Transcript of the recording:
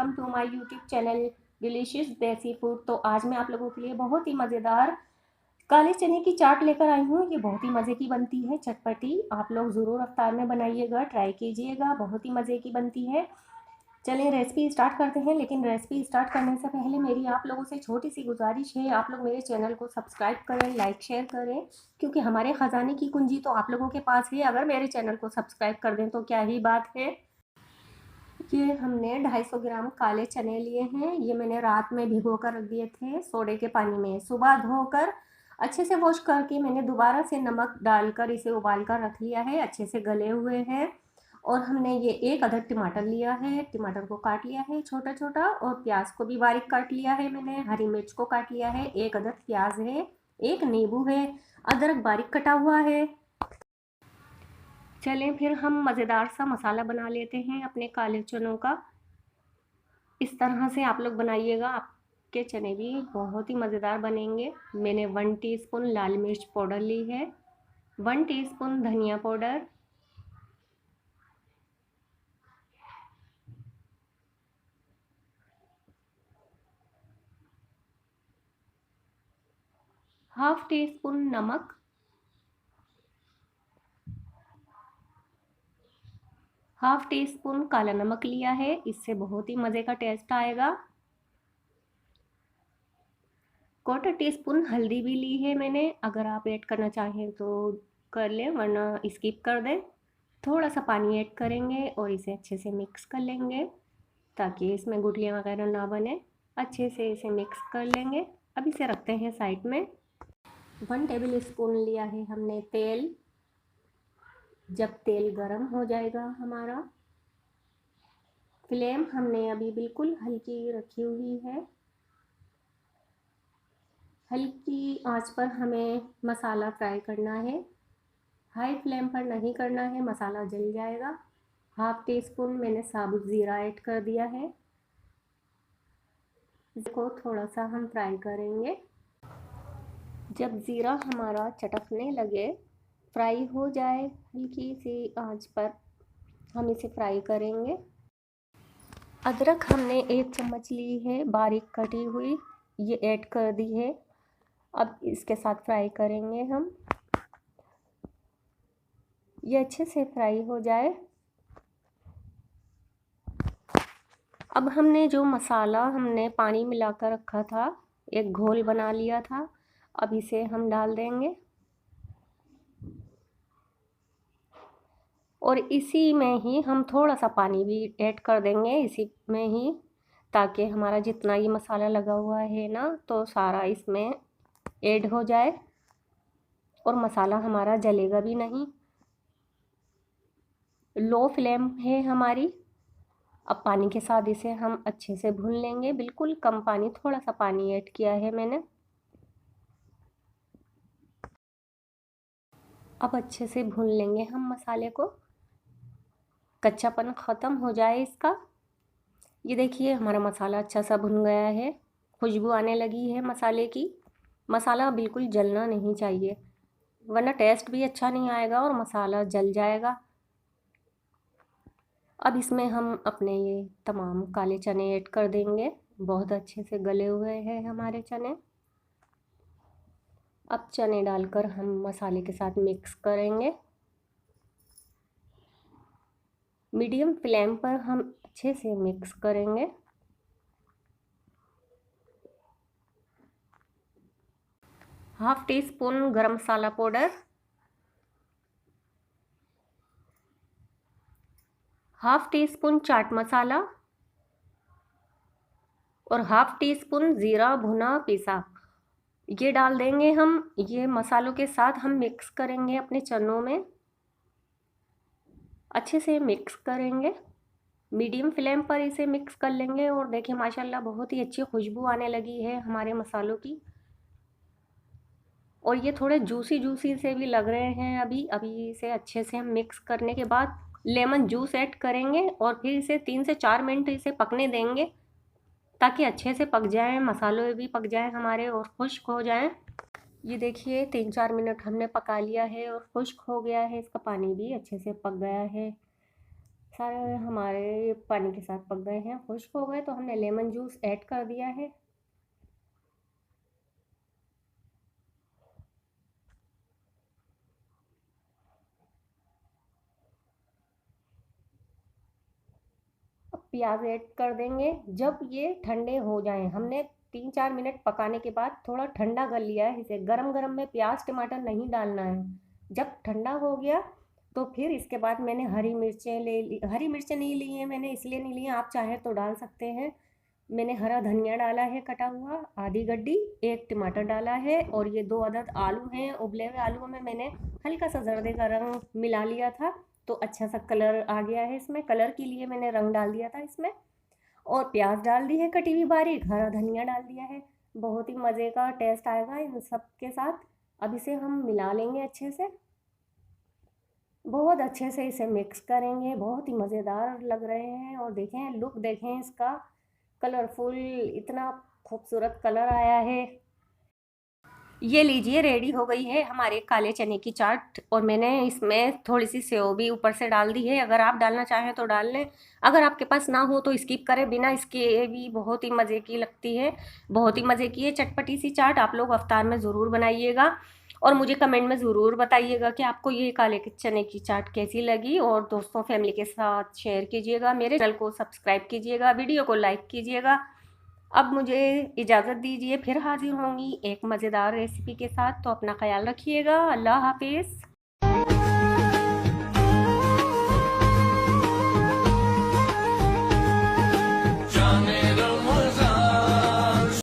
Welcome to my YouTube channel delicious desi food. तो आज मैं आप लोगों के लिए बहुत ही मज़ेदार काले चने की चाट लेकर आई हूँ। ये बहुत ही मज़े की बनती है, चटपटी। आप लोग ज़रूर अफ्तार में बनाइएगा, ट्राई कीजिएगा, बहुत ही मज़े की बनती है। चलिए रेसिपी स्टार्ट करते हैं। लेकिन रेसिपी स्टार्ट करने से पहले मेरी आप लोगों से छोटी सी गुजारिश है, आप लोग मेरे चैनल को सब्सक्राइब करें, लाइक शेयर करें, क्योंकि हमारे ख़जाने की कुंजी तो आप लोगों के पास है। अगर मेरे चैनल को सब्सक्राइब कर दें तो क्या ही बात है। ये हमने 250 ग्राम काले चने लिए हैं। ये मैंने रात में भिगो कर रख दिए थे सोडे के पानी में। सुबह धोकर अच्छे से वॉश करके मैंने दोबारा से नमक डालकर इसे उबाल कर रख लिया है। अच्छे से गले हुए हैं। और हमने ये एक अदद टमाटर लिया है, टमाटर को काट लिया है छोटा छोटा, और प्याज को भी बारीक काट लिया है मैंने। हरी मिर्च को काट लिया है, एक अदद प्याज है, एक नींबू है, अदरक बारीक कटा हुआ है। चलें फिर हम मज़ेदार सा मसाला बना लेते हैं अपने काले चनों का। इस तरह से आप लोग बनाइएगा, आपके चने भी बहुत ही मज़ेदार बनेंगे। मैंने 1 टीस्पून लाल मिर्च पाउडर ली है, 1 टीस्पून धनिया पाउडर, हाफ टी स्पून नमक, हाफ टी स्पून काला नमक लिया है, इससे बहुत ही मज़े का टेस्ट आएगा। 1/4 टीस्पून हल्दी भी ली है मैंने। अगर आप ऐड करना चाहें तो कर लें, वरना स्किप कर दें। थोड़ा सा पानी ऐड करेंगे और इसे अच्छे से मिक्स कर लेंगे ताकि इसमें गुठलियाँ वगैरह ना बने। अच्छे से इसे मिक्स कर लेंगे। अब इसे रखते हैं साइड में। 1 टेबल स्पून लिया है हमने तेल। जब तेल गरम हो जाएगा हमारा, फ्लेम हमने अभी बिल्कुल हल्की रखी हुई है। हल्की आंच पर हमें मसाला फ्राई करना है, हाई फ्लेम पर नहीं करना है, मसाला जल जाएगा। हाफ टी स्पून मैंने साबुत ज़ीरा ऐड कर दिया है। इसको थोड़ा सा हम फ्राई करेंगे। जब ज़ीरा हमारा चटकने लगे, फ्राई हो जाए हल्की सी आंच पर, हम इसे फ्राई करेंगे। अदरक हमने 1 चम्मच ली है बारीक कटी हुई, ये ऐड कर दी है। अब इसके साथ फ्राई करेंगे हम। ये अच्छे से फ्राई हो जाए। अब हमने जो मसाला हमने पानी मिलाकर रखा था, एक घोल बना लिया था, अब इसे हम डाल देंगे। और इसी में ही हम थोड़ा सा पानी भी ऐड कर देंगे इसी में ही, ताकि हमारा जितना ये मसाला लगा हुआ है ना, तो सारा इसमें ऐड हो जाए और मसाला हमारा जलेगा भी नहीं। लो फ्लेम है हमारी। अब पानी के साथ इसे हम अच्छे से भून लेंगे, बिल्कुल कम पानी, थोड़ा सा पानी ऐड किया है मैंने। अब अच्छे से भून लेंगे हम मसाले को, कच्चापन ख़त्म हो जाए इसका। ये देखिए हमारा मसाला अच्छा सा भुन गया है, खुशबू आने लगी है मसाले की। मसाला बिल्कुल जलना नहीं चाहिए, वरना टेस्ट भी अच्छा नहीं आएगा और मसाला जल जाएगा। अब इसमें हम अपने ये तमाम काले चने ऐड कर देंगे। बहुत अच्छे से गले हुए हैं हमारे चने। अब चने डालकर हम मसाले के साथ मिक्स करेंगे। मीडियम फ्लेम पर हम अच्छे से मिक्स करेंगे। हाफ टी स्पून गरम मसाला powder, half tea spoon chaat masala और हाफ टी स्पून ज़ीरा भुना पिसा, ये डाल देंगे हम। ये मसालों के साथ हम मिक्स करेंगे अपने चनों में, अच्छे से मिक्स करेंगे। मीडियम फ्लेम पर इसे मिक्स कर लेंगे। और देखिए माशाल्लाह बहुत ही अच्छी खुशबू आने लगी है हमारे मसालों की। और ये थोड़े जूसी जूसी से भी लग रहे हैं अभी इसे अच्छे से हम मिक्स करने के बाद लेमन जूस ऐड करेंगे और फिर इसे 3 से 4 मिनट इसे पकने देंगे, ताकि अच्छे से पक जाएं, मसाले भी पक जाएं हमारे और खुश्क हो जाएं। ये देखिए 3-4 मिनट हमने पका लिया है और खुश्क हो गया है, इसका पानी भी अच्छे से पक गया है। सारे हमारे पानी के साथ पक गए हैं, खुश्क हो गए, तो हमने लेमन जूस ऐड कर दिया है। अब प्याज ऐड कर देंगे। जब ये ठंडे हो जाएं, हमने 3-4 मिनट पकाने के बाद थोड़ा ठंडा कर लिया है इसे। गरम गरम में प्याज टमाटर नहीं डालना है। जब ठंडा हो गया तो फिर इसके बाद मैंने हरी मिर्चें ले ली। हरी मिर्चें नहीं ली हैं मैंने, इसलिए नहीं ली हैं, आप चाहे तो डाल सकते हैं। मैंने हरा धनिया डाला है कटा हुआ, आधी गड्डी, एक टमाटर डाला है, और ये 2 अदद आलू हैं। उबले हुए आलूओं में मैंने हल्का सा जर्दे का रंग मिला लिया था, तो अच्छा सा कलर आ गया है इसमें। कलर के लिए मैंने रंग डाल दिया था इसमें। और प्याज डाल दी है कटी हुई बारीक, हरा धनिया डाल दिया है। बहुत ही मज़े का टेस्ट आएगा इन सब के साथ। अब इसे हम मिला लेंगे अच्छे से, बहुत अच्छे से इसे मिक्स करेंगे। बहुत ही मज़ेदार लग रहे हैं। और देखें, लुक देखें इसका, कलरफुल, इतना खूबसूरत कलर आया है। ये लीजिए, रेडी हो गई है हमारे काले चने की चाट। और मैंने इसमें थोड़ी सी सेव भी ऊपर से डाल दी है, अगर आप डालना चाहें तो डाल लें। अगर आपके पास ना हो तो स्किप करें, बिना इसके भी बहुत ही मज़े की लगती है। बहुत ही मज़े की है चटपटी सी चाट। आप लोग अफ्तार में ज़रूर बनाइएगा, और मुझे कमेंट में ज़रूर बताइएगा कि आपको ये काले चने की चाट कैसी लगी। और दोस्तों फैमिली के साथ शेयर कीजिएगा, मेरे चैनल को सब्सक्राइब कीजिएगा, वीडियो को लाइक कीजिएगा। अब मुझे इजाज़त दीजिए, फिर हाजिर होंगी एक मज़ेदार रेसिपी के साथ। तो अपना ख्याल रखिएगा। अल्लाह हाफिज़।